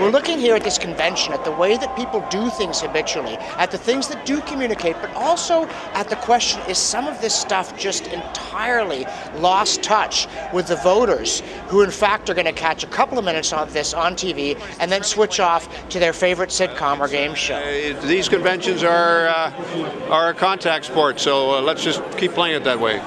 We're looking here at this convention at the way that people do things habitually, at the things that do communicate, but also at the question, is some of this stuff just entirely lost touch with the voters who in fact are going to catch a couple of minutes of this on TV and then switch off to their favorite sitcom or game show? These conventions are a contact sport, so let's just keep playing it that way.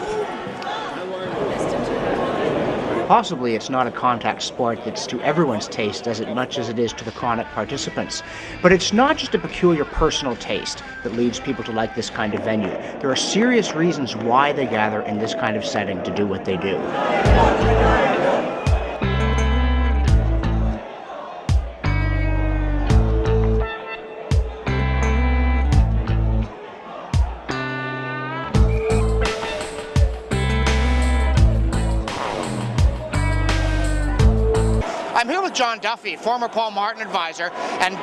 Possibly it's not a contact sport that's to everyone's taste as much as it is to the chronic participants. But it's not just a peculiar personal taste that leads people to like this kind of venue. There are serious reasons why they gather in this kind of setting to do what they do. I'm here with John Duffy, former Paul Martin advisor and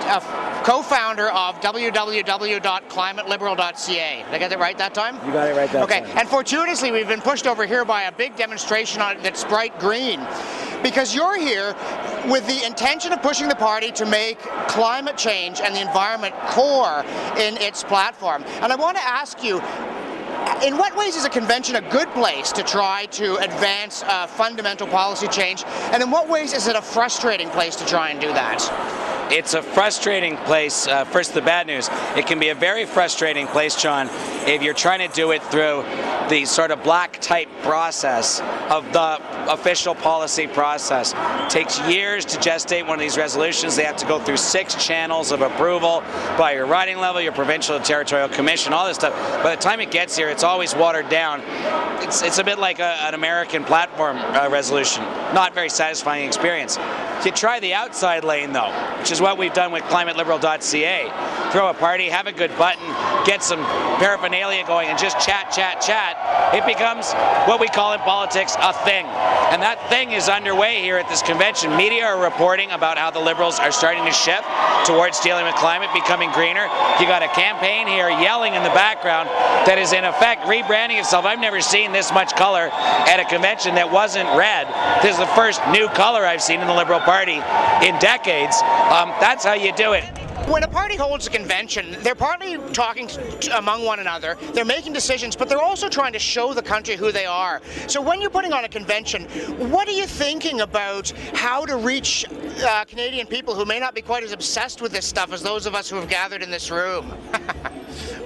co-founder of www.climateliberal.ca. Did I get it right that time? You got it right that time. Okay, and fortuitously we've been pushed over here by a big demonstration that's bright green, because you're here with the intention of pushing the party to make climate change and the environment core in its platform. And I want to ask you, in what ways is a convention a good place to try to advance fundamental policy change, and in what ways is it a frustrating place to try and do that? It's a frustrating place. First, the bad news. It can be a very frustrating place, John, if you're trying to do it through the sort of black type process of the official policy process. It takes years to gestate one of these resolutions. They have to go through 6 channels of approval by your riding level, your provincial and territorial commission, all this stuff. By the time it gets here, it's always watered down. It's a bit like an American platform resolution. Not very satisfying experience. You try the outside lane, though, which is what we've done with ClimateLiberal.ca. Throw a party, have a good button, get some paraphernalia going, and just chat, chat, chat. It becomes what we call in politics a thing. And that thing is underway here at this convention. Media are reporting about how the Liberals are starting to shift towards dealing with climate, becoming greener. You got a campaign here yelling in the background that is in effect rebranding itself. I've never seen this much color at a convention that wasn't red. This is the first new color I've seen in the Liberal Party in decades. That's how you do it. When a party holds a convention, they're partly talking among one another, they're making decisions, but they're also trying to show the country who they are. So when you're putting on a convention, what are you thinking about how to reach Canadian people who may not be quite as obsessed with this stuff as those of us who have gathered in this room?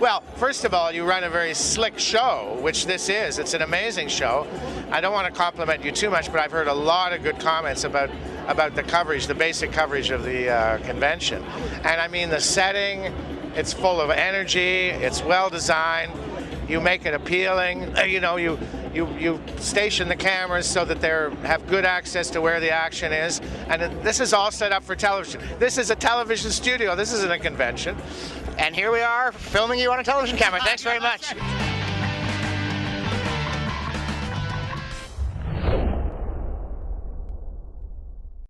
Well, first of all, you run a very slick show, which this is. It's an amazing show. I don't want to compliment you too much, but I've heard a lot of good comments about the coverage, the basic coverage of the convention. And I mean, the setting, it's full of energy, it's well designed, you make it appealing, you know, you station the cameras so that they have good access to where the action is. And this is all set up for television. This is a television studio, this isn't a convention. And here we are filming you on a television camera. Thanks very much.